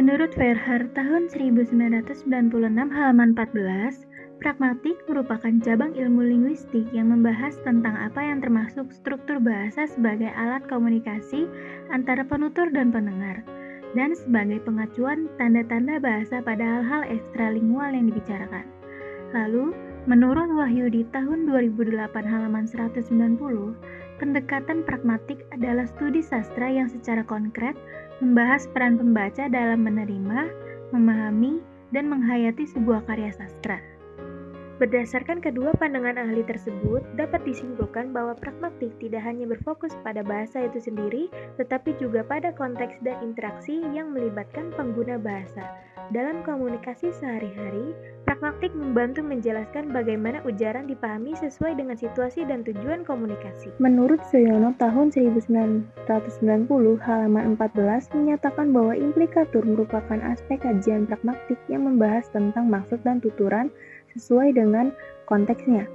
Menurut Verher tahun 1996 halaman 14, pragmatik merupakan cabang ilmu linguistik yang membahas tentang apa yang termasuk struktur bahasa sebagai alat komunikasi antara penutur dan pendengar, dan sebagai pengacuan tanda-tanda bahasa pada hal-hal ekstralingual yang dibicarakan. Lalu, menurut Wahyudi tahun 2008 halaman 190, pendekatan pragmatik adalah studi sastra yang secara konkret membahas peran pembaca dalam menerima, memahami, dan menghayati sebuah karya sastra. Berdasarkan kedua pandangan ahli tersebut, dapat disimpulkan bahwa pragmatik tidak hanya berfokus pada bahasa itu sendiri, tetapi juga pada konteks dan interaksi yang melibatkan pengguna bahasa. Dalam komunikasi sehari-hari, pragmatik membantu menjelaskan bagaimana ujaran dipahami sesuai dengan situasi dan tujuan komunikasi. Menurut Suyono tahun 1990 halaman 14 menyatakan bahwa implikatur merupakan aspek kajian pragmatik yang membahas tentang maksud dan tuturan sesuai dengan konteksnya.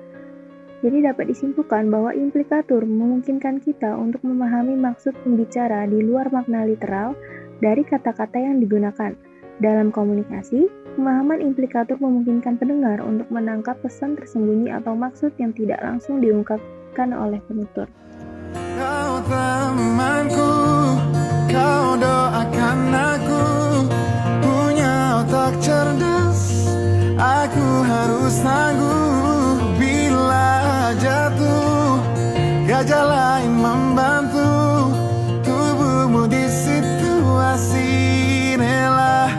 Jadi dapat disimpulkan bahwa implikatur memungkinkan kita untuk memahami maksud pembicara di luar makna literal dari kata-kata yang digunakan. Dalam komunikasi, pemahaman implikatur memungkinkan pendengar untuk menangkap pesan tersembunyi atau maksud yang tidak langsung diungkapkan oleh penutur. Kau temanku, kau doakan aku, punya otak cerdas. Aku harus tangguh bila jatuh, gajah lain membantu tubuhmu di situasi rela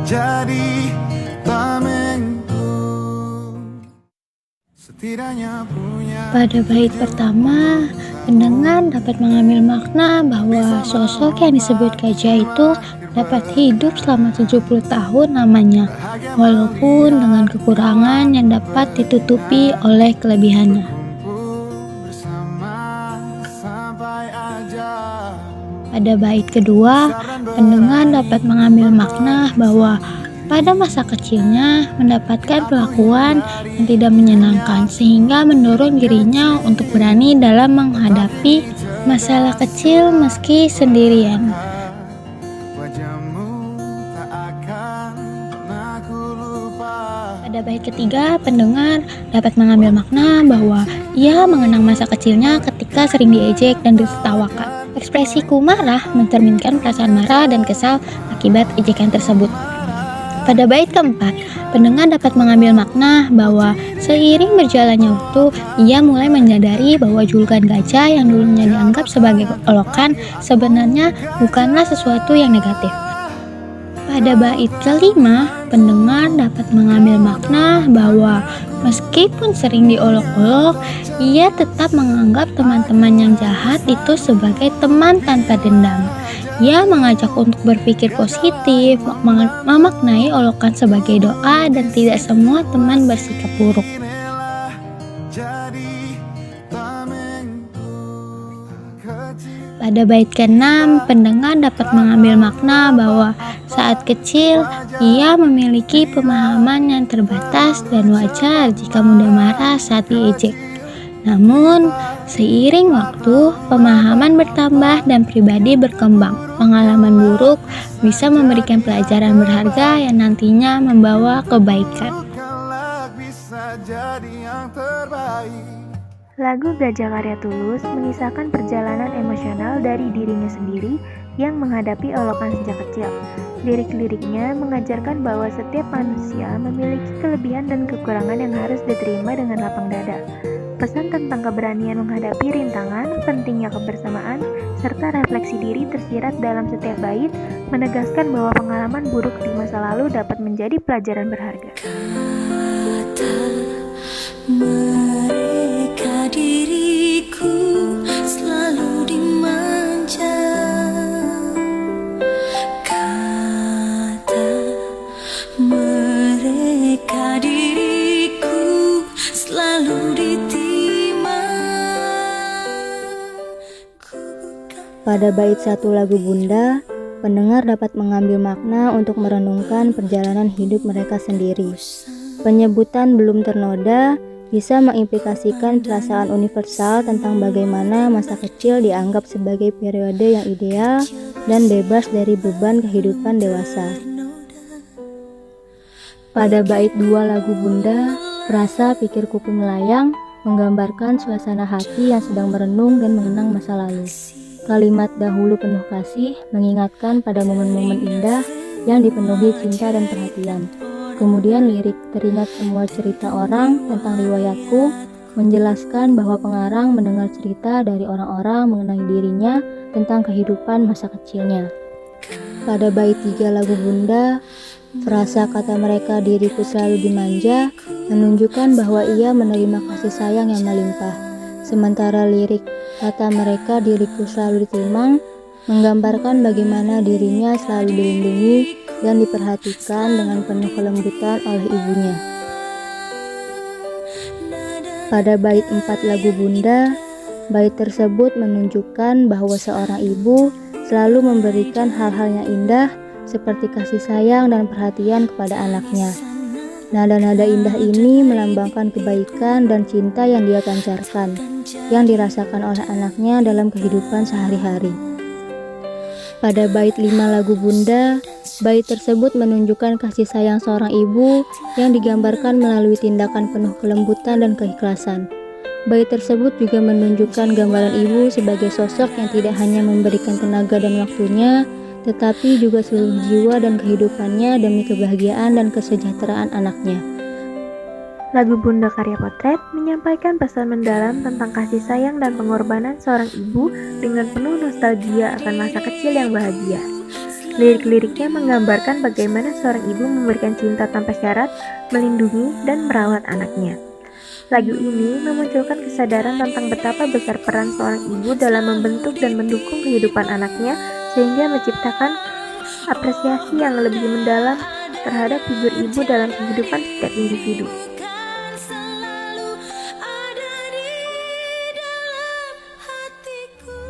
jadi tamengku. Setidaknya punya. Pada bait pertama, pendengar dapat mengambil makna bahwa sosok yang disebut gajah itu dapat hidup selama 70 tahun lamanya, walaupun dengan kekurangan yang dapat ditutupi oleh kelebihannya. Pada bait kedua, pendengar dapat mengambil makna bahwa pada masa kecilnya mendapatkan perlakuan yang tidak menyenangkan sehingga mendorong dirinya untuk berani dalam menghadapi masalah kecil meski sendirian. Pada bait ketiga, pendengar dapat mengambil makna bahwa ia mengenang masa kecilnya ketika sering diejek dan ditertawakan. Ekspresi marah mencerminkan perasaan marah dan kesal akibat ejekan tersebut. Pada bait keempat, pendengar dapat mengambil makna bahwa seiring berjalannya waktu, ia mulai menyadari bahwa julukan gajah yang dulunya dianggap sebagai olokan sebenarnya bukanlah sesuatu yang negatif. Pada bait kelima, pendengar dapat mengambil makna bahwa meskipun sering diolok-olok, ia tetap menganggap teman-teman yang jahat itu sebagai teman tanpa dendam. Ia mengajak untuk berpikir positif, memaknai olokan sebagai doa dan tidak semua teman bersikap buruk. Pada bait ke-6, pendengar dapat mengambil makna bahwa saat kecil ia memiliki pemahaman yang terbatas dan wajar jika mudah marah saat diejek. Namun, seiring waktu, pemahaman bertambah dan pribadi berkembang. Pengalaman buruk bisa memberikan pelajaran berharga yang nantinya membawa kebaikan. Lagu Gajah karya Tulus mengisahkan perjalanan emosional dari dirinya sendiri yang menghadapi olokan sejak kecil. Lirik-liriknya mengajarkan bahwa setiap manusia memiliki kelebihan dan kekurangan yang harus diterima dengan lapang dada. Pesan tentang keberanian menghadapi rintangan, pentingnya kebersamaan, serta refleksi diri tersirat dalam setiap bait, menegaskan bahwa pengalaman buruk di masa lalu dapat menjadi pelajaran berharga. Mereka diriku selalu dimanja, kata mereka diriku selalu ditimang. Pada bait 1 lagu Bunda, pendengar dapat mengambil makna untuk merenungkan perjalanan hidup mereka sendiri. Penyebutan belum ternoda bisa mengimplikasikan perasaan universal tentang bagaimana masa kecil dianggap sebagai periode yang ideal dan bebas dari beban kehidupan dewasa. Pada bait 2 lagu Bunda, frasa pikirku pun melayang menggambarkan suasana hati yang sedang merenung dan mengenang masa lalu. Kalimat dahulu penuh kasih mengingatkan pada momen-momen indah yang dipenuhi cinta dan perhatian. Kemudian lirik teringat semua cerita orang tentang riwayatku, menjelaskan bahwa pengarang mendengar cerita dari orang-orang mengenai dirinya tentang kehidupan masa kecilnya. Pada bait 3 lagu Bunda, frasa kata mereka diriku selalu dimanja menunjukkan bahwa ia menerima kasih sayang yang melimpah. Sementara lirik kata mereka diriku selalu ditimang menggambarkan bagaimana dirinya selalu dilindungi dan diperhatikan dengan penuh kelembutan oleh ibunya. Pada bait 4 lagu Bunda, bait tersebut menunjukkan bahwa seorang ibu selalu memberikan hal-hal yang indah seperti kasih sayang dan perhatian kepada anaknya. Nada-nada indah ini melambangkan kebaikan dan cinta yang dia pancarkan, yang dirasakan oleh anaknya dalam kehidupan sehari-hari. Pada bait 5 lagu Bunda, bait tersebut menunjukkan kasih sayang seorang ibu yang digambarkan melalui tindakan penuh kelembutan dan keikhlasan. Bait tersebut juga menunjukkan gambaran ibu sebagai sosok yang tidak hanya memberikan tenaga dan waktunya, tetapi juga seluruh jiwa dan kehidupannya demi kebahagiaan dan kesejahteraan anaknya. Lagu Bunda karya Potret menyampaikan pesan mendalam tentang kasih sayang dan pengorbanan seorang ibu dengan penuh nostalgia akan masa kecil yang bahagia. Lirik-liriknya menggambarkan bagaimana seorang ibu memberikan cinta tanpa syarat, melindungi dan merawat anaknya. Lagu ini memunculkan kesadaran tentang betapa besar peran seorang ibu dalam membentuk dan mendukung kehidupan anaknya, sehingga menciptakan apresiasi yang lebih mendalam terhadap figur ibu dalam kehidupan setiap individu.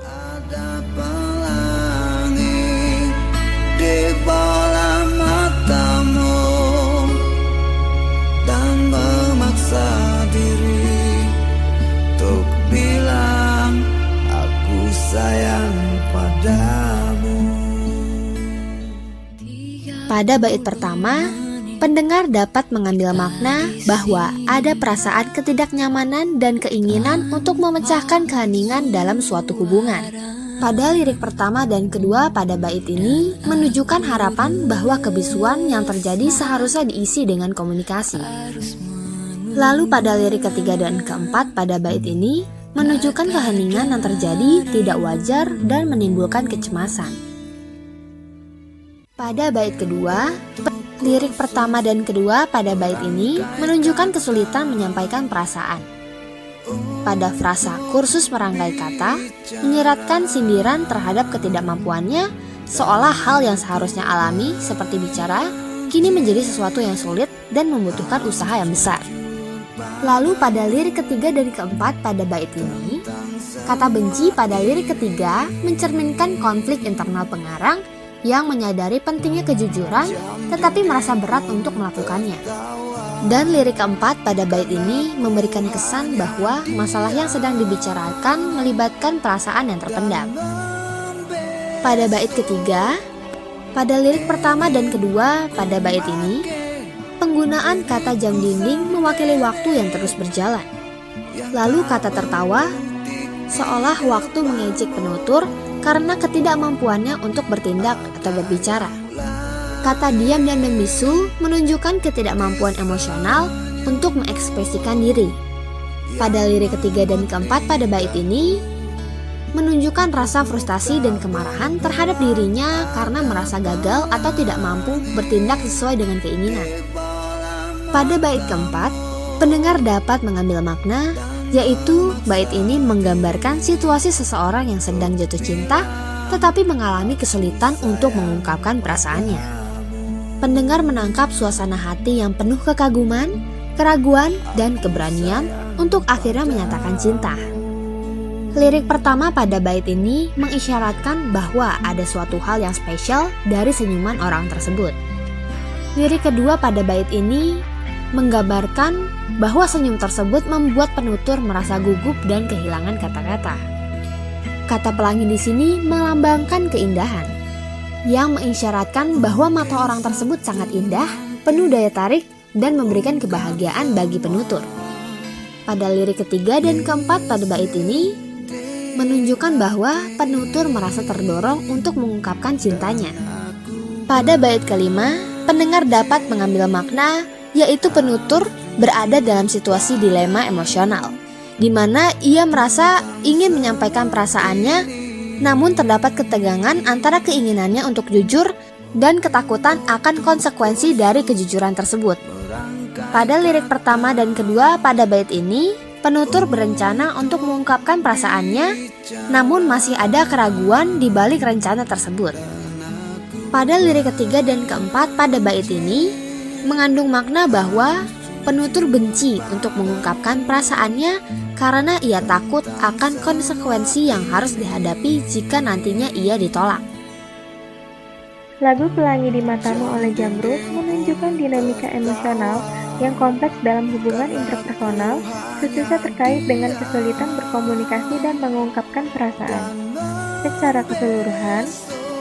Ada pelangi di bola matamu dan memaksa diri untuk bilang aku sayang padamu. Pada bait pertama, pendengar dapat mengambil makna bahwa ada perasaan ketidaknyamanan dan keinginan untuk memecahkan keheningan dalam suatu hubungan. Pada lirik pertama dan kedua pada bait ini menunjukkan harapan bahwa kebisuan yang terjadi seharusnya diisi dengan komunikasi. Lalu pada lirik ketiga dan keempat pada bait ini menunjukkan keheningan yang terjadi tidak wajar dan menimbulkan kecemasan. Pada bait kedua, lirik pertama dan kedua pada bait ini menunjukkan kesulitan menyampaikan perasaan. Pada frasa kursus merangkai kata, menyiratkan sindiran terhadap ketidakmampuannya, seolah hal yang seharusnya alami seperti bicara, kini menjadi sesuatu yang sulit dan membutuhkan usaha yang besar. Lalu pada lirik ketiga dan keempat pada bait ini, kata benci pada lirik ketiga mencerminkan konflik internal pengarang yang menyadari pentingnya kejujuran tetapi merasa berat untuk melakukannya. Dan lirik keempat pada bait ini memberikan kesan bahwa masalah yang sedang dibicarakan melibatkan perasaan yang terpendam. Pada bait ketiga, pada lirik pertama dan kedua pada bait ini, penggunaan kata jam dinding mewakili waktu yang terus berjalan. Lalu kata tertawa, seolah waktu mengejek penutur karena ketidakmampuannya untuk bertindak atau berbicara. Kata diam dan membisu menunjukkan ketidakmampuan emosional untuk mengekspresikan diri. Pada lirik ketiga dan keempat pada bait ini menunjukkan rasa frustasi dan kemarahan terhadap dirinya karena merasa gagal atau tidak mampu bertindak sesuai dengan keinginan. Pada bait keempat, pendengar dapat mengambil makna, yaitu bait ini menggambarkan situasi seseorang yang sedang jatuh cinta tetapi mengalami kesulitan untuk mengungkapkan perasaannya. Pendengar menangkap suasana hati yang penuh kekaguman, keraguan, dan keberanian untuk akhirnya menyatakan cinta. Lirik pertama pada bait ini mengisyaratkan bahwa ada suatu hal yang spesial dari senyuman orang tersebut. Lirik kedua pada bait ini menggambarkan bahwa senyum tersebut membuat penutur merasa gugup dan kehilangan kata-kata. Kata pelangi di sini melambangkan keindahan, yang mengisyaratkan bahwa mata orang tersebut sangat indah, penuh daya tarik, dan memberikan kebahagiaan bagi penutur. Pada lirik ketiga dan keempat pada bait ini menunjukkan bahwa penutur merasa terdorong untuk mengungkapkan cintanya. Pada bait kelima, pendengar dapat mengambil makna, yaitu penutur berada dalam situasi dilema emosional, di mana ia merasa ingin menyampaikan perasaannya, namun terdapat ketegangan antara keinginannya untuk jujur dan ketakutan akan konsekuensi dari kejujuran tersebut. Pada lirik pertama dan kedua pada bait ini, penutur berencana untuk mengungkapkan perasaannya, namun masih ada keraguan di balik rencana tersebut. Pada lirik ketiga dan keempat pada bait ini, mengandung makna bahwa penutur benci untuk mengungkapkan perasaannya karena ia takut akan konsekuensi yang harus dihadapi jika nantinya ia ditolak. Lagu Pelangi di Matamu oleh Jamrud menunjukkan dinamika emosional yang kompleks dalam hubungan interpersonal, khususnya terkait dengan kesulitan berkomunikasi dan mengungkapkan perasaan. Secara keseluruhan,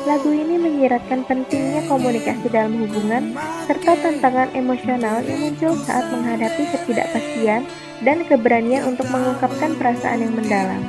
lagu ini menyiratkan pentingnya komunikasi dalam hubungan serta tantangan emosional yang muncul saat menghadapi ketidakpastian dan keberanian untuk mengungkapkan perasaan yang mendalam.